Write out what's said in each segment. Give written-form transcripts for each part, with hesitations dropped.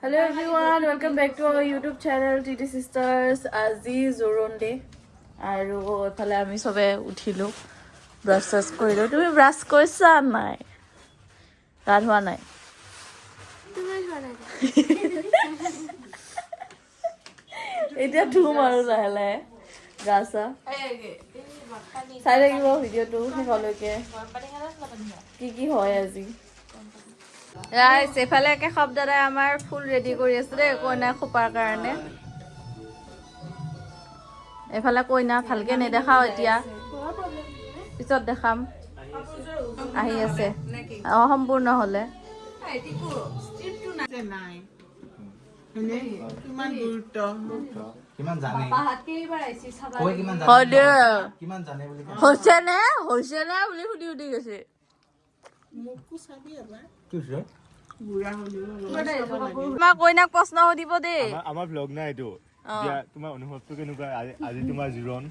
Hello everyone, welcome back to our YouTube channel TT Sisters. আজি জোৰণ day আৰু এফালে আমি সবে উঠিলো ব্ৰাছ কৰিলো। তুমি ব্ৰাছ কৰিছা নাই? গা ধোৱা নাই? এতিয়া ধুম আৰু লাহে লাহে গা চা চাই থাকিব ভিডিঅ'টো শেষলৈকে কি কি হয় আজি। ৰাইজ এফালে একে শব্দদাই আমাৰ ফুল ৰেডি কৰি আছে দেই কইনা খোপাৰ কাৰণে। এফালে কইনা ভালকে নেদেখাও এতিয়া, পিছত দেখাম। আহি আছে সম্পূৰ্ণ হলে কইনাক প্ৰশ্ন সুধিব দেই। আমাৰ ব্লগ নাই এইটো। তোমাৰ অনুভৱটো কেনেকুৱা আজি তোমাৰ জোৰণ?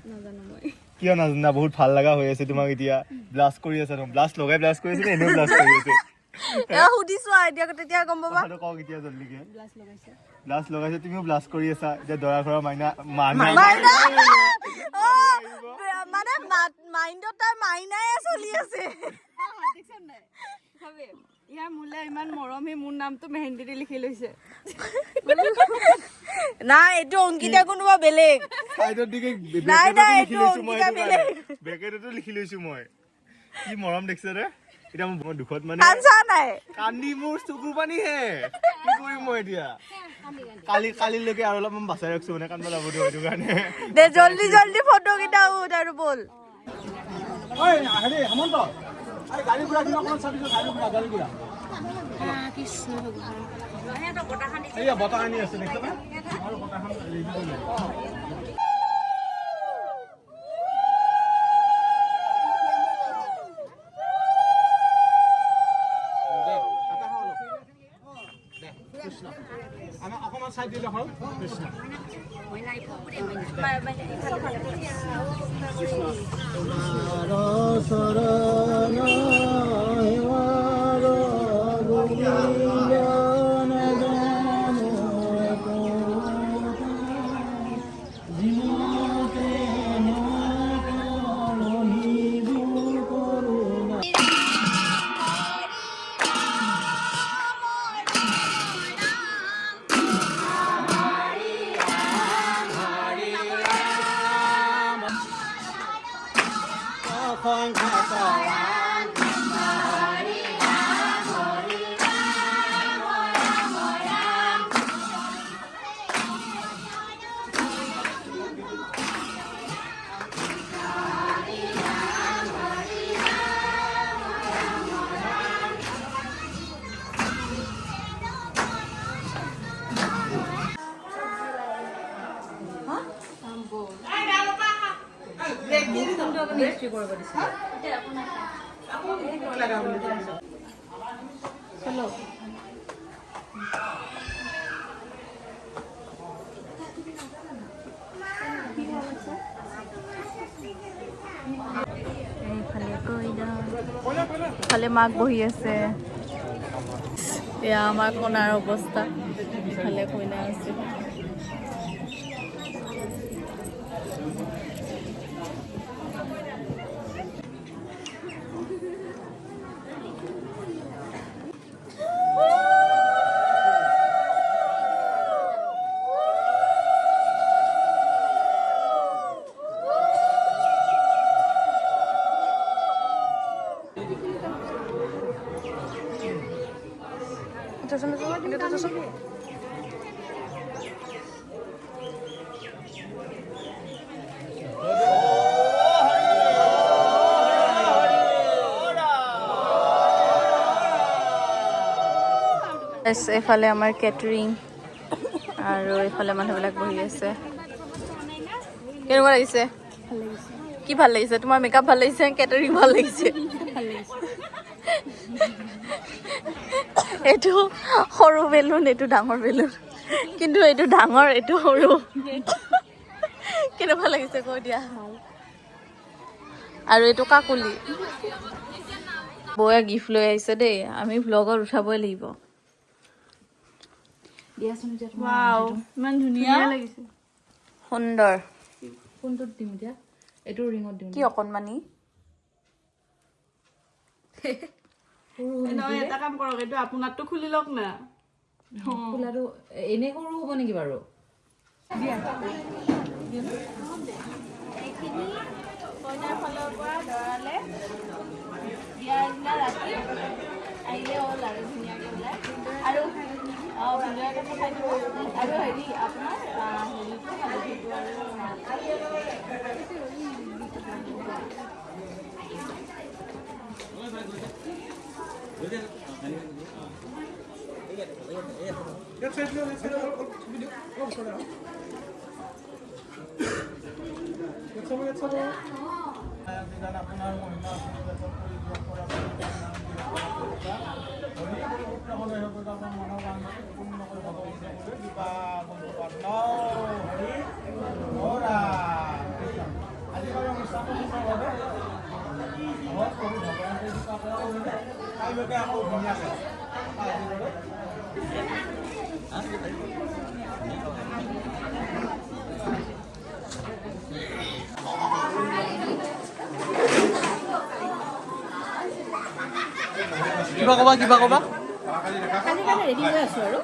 কিয় নাজানা? বহুত ভাল লগা হৈ আছে তোমাক। এতিয়া ব্লাছ কৰি আছা, ব্লাছ লগাই ব্লাছ কৰি আছে নে এনেও ব্লাছ কৰি আছে? সুধিছো এতিয়া তেতিয়া গম পাবা। কওক এতিয়া জল্দিকে। ব্লাছ লগাইছে, তুমিও ব্লাছ কৰি আছা। এতিয়া দৰা ঘৰৰ মাইনা মানে মাইণ্ডত তাৰ মাইনাই চলি আছে। ইয়াৰ মোলে ইমান মৰমী মোৰ নামটো মেহেন্দি দি লিখি লৈছে। নাই এইটো অংকিতা কোনোবা বেলেগ। নাই নাই এইটো অংকিতা বেলেগ। বেকেটতো লিখি লৈছো মই। কি মৰম দেখিছে ৰে। এতিয়া মোৰ দুখত মানে নাই কান্দি মোৰ চকুৰ পানী হে। কি কৰিম মই এতিয়া? কালিলৈকে আৰু অলপমান বাচাই ৰাখছো মানে কান্দ যাব দিওঁ সেইটো কাৰণে। দে জল্দি জল্দি ফটো কেইটা উঠ আৰু বল। হেমন্ত গাড়ী ঘোঁৰা কিনা অকমান চাবিছো। গাড়ী ঘোঁৰা বতাহ আনি আছে দেখিছ না? আৰু বতাহখন ৰেডি কৰি লওঁ। অকমান চাই দিলে হ'ল। কৃষ্ণ খালি মাক বহি আছে। এয়া আমাৰ কণাৰ অৱস্থা। ইফালে কইনা আছে। এইফালে আমাৰ কেটাৰিং আৰু এইফালে মানুহবিলাক বহি আছে। কেনেকুৱা লাগিছে? কি ভাল লাগিছে? তোমাৰ মেকআপ ভাল লাগিছে, কেটাৰিং ভাল লাগিছে? এইটো সৰু বেলুন, এইটো ডাঙৰ বেলুন, কিন্তু এইটো ডাঙৰ এইটো সৰু। কেনেকুৱা লাগিছে কৈ দিয়া। আৰু এইটো কাকুলি। বৌয়ে গিফ্ট লৈ আহিছে দেই, আমি ভ্লগত উঠাবই লাগিব। দিয়াচোন এতিয়া ৱাও ইমান ধুনীয়া লাগিছে সুন্দৰ কোনটোত দিম এতিয়া এইটো ৰিঙত দিম কি অকণমানি নহয় এটা কাম কৰক এইটো আপোনাৰটো খুলি লওক না খোলাটো এনে সৰু হ'ব নেকি বাৰু এইখিনি কইনাৰ ফালৰ পৰা দৰালে বিয়াৰ দিনা ৰাতি আহিলে হ'ল আৰু ধুনীয়াকৈ ওলাই আৰু ধুনীয়াকৈ পঠাই দিব আৰু হেৰি আপোনাৰ হেৰিটো হালধিটো কিবা কবা কালি কাৰণে ৰেডি হৈ আছো আৰু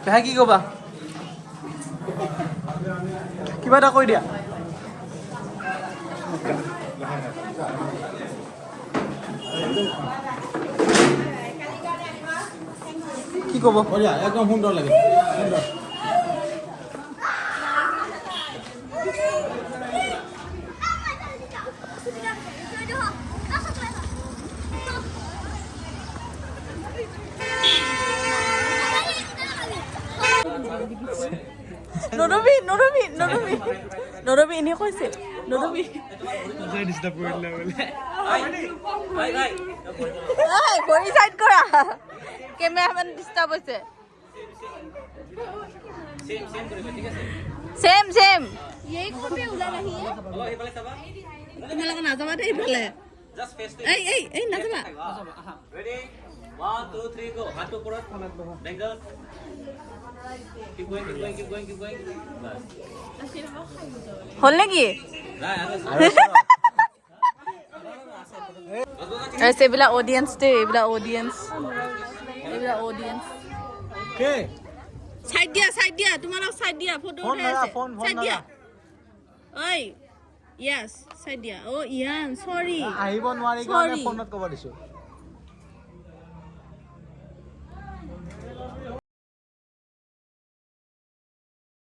পেহা কি কবা কিবা এটা কৈ দিয়া কি কব একদম সুন্দৰ লাগে সুন্দৰ নৰবি এনে কৈছে নৰবি ভৰি চাইড কৰা কেমেৰামেন ডিষ্টাৰ্ব হৈছে চেম তোমালোকে নাযাবা দেই এইফালে এই নাযাবা Ready? 1, 2, 3, go. Hat to put Bengals. Keep going. Bas. হ'ল নেকি এইবিলাক অডিয়েন্স দেই এইবিলাক অডিয়েন্স চাইড দিয়া তোমালোক চাইড দিয়া ফটো উঠাই আছে চাইড দিয়া ঐ য়েছ চাইড দিয়া অ' ইয়ান সৰি আহিব নোৱাৰি কাৰণে ফোনত ক'ব দিছো